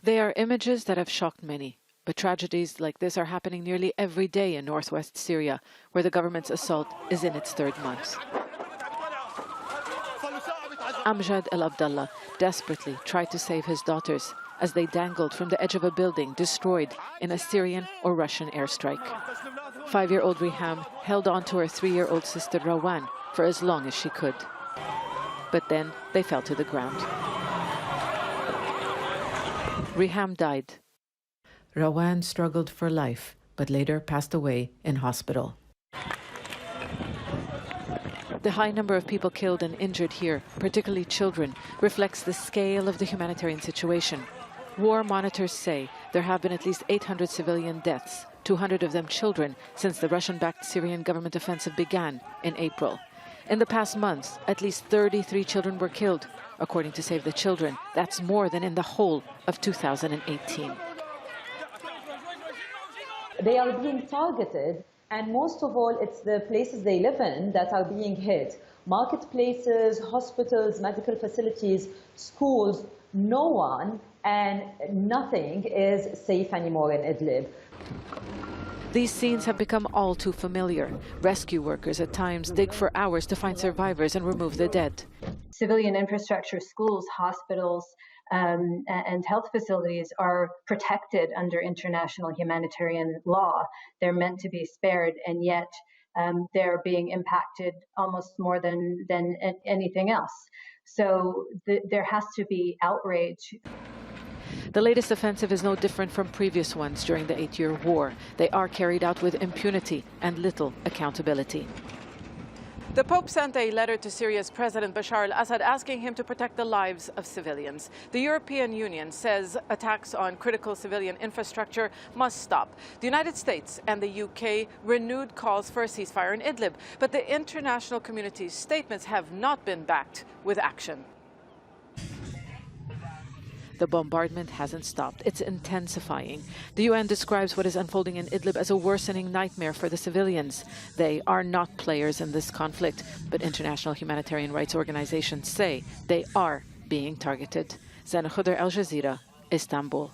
They are images that have shocked many, but tragedies like this are happening nearly every day in northwest Syria, where the government's assault is in its third month. Amjad El Abdallah desperately tried to save his daughters as they dangled from the edge of a building destroyed in a Syrian or Russian airstrike. 5-year-old Riham held on to her 3-year-old sister Rawan for as long as she could. But then they fell to the ground. Riham died. Rawan struggled for life, but later passed away in hospital. The high number of people killed and injured here, particularly children, reflects the scale of the humanitarian situation. War monitors say there have been at least 800 civilian deaths, 200 of them children, since the Russian-backed Syrian government offensive began in April. In the past months, at least 33 children were killed, according to Save the Children. That's more than in the whole of 2018. They are being targeted, and most of all, it's the places they live in that are being hit. Marketplaces, hospitals, medical facilities, schools, no one and nothing is safe anymore in Idlib. These scenes have become all too familiar. Rescue workers at times dig for hours to find survivors and remove the dead. Civilian infrastructure, schools, hospitals, and health facilities are protected under international humanitarian law. They're meant to be spared, and yet they're being impacted almost more than anything else. So there has to be outrage. The latest offensive is no different from previous ones during the 8-year war. They are carried out with impunity and little accountability. The Pope sent a letter to Syria's President Bashar al-Assad asking him to protect the lives of civilians. The European Union says attacks on critical civilian infrastructure must stop. The United States and the UK renewed calls for a ceasefire in Idlib, but the international community's statements have not been backed with action. The bombardment hasn't stopped. It's intensifying. The UN describes what is unfolding in Idlib as a worsening nightmare for the civilians. They are not players in this conflict, but international humanitarian rights organizations say they are being targeted. Zeina, Khodr, Al Jazeera, Istanbul.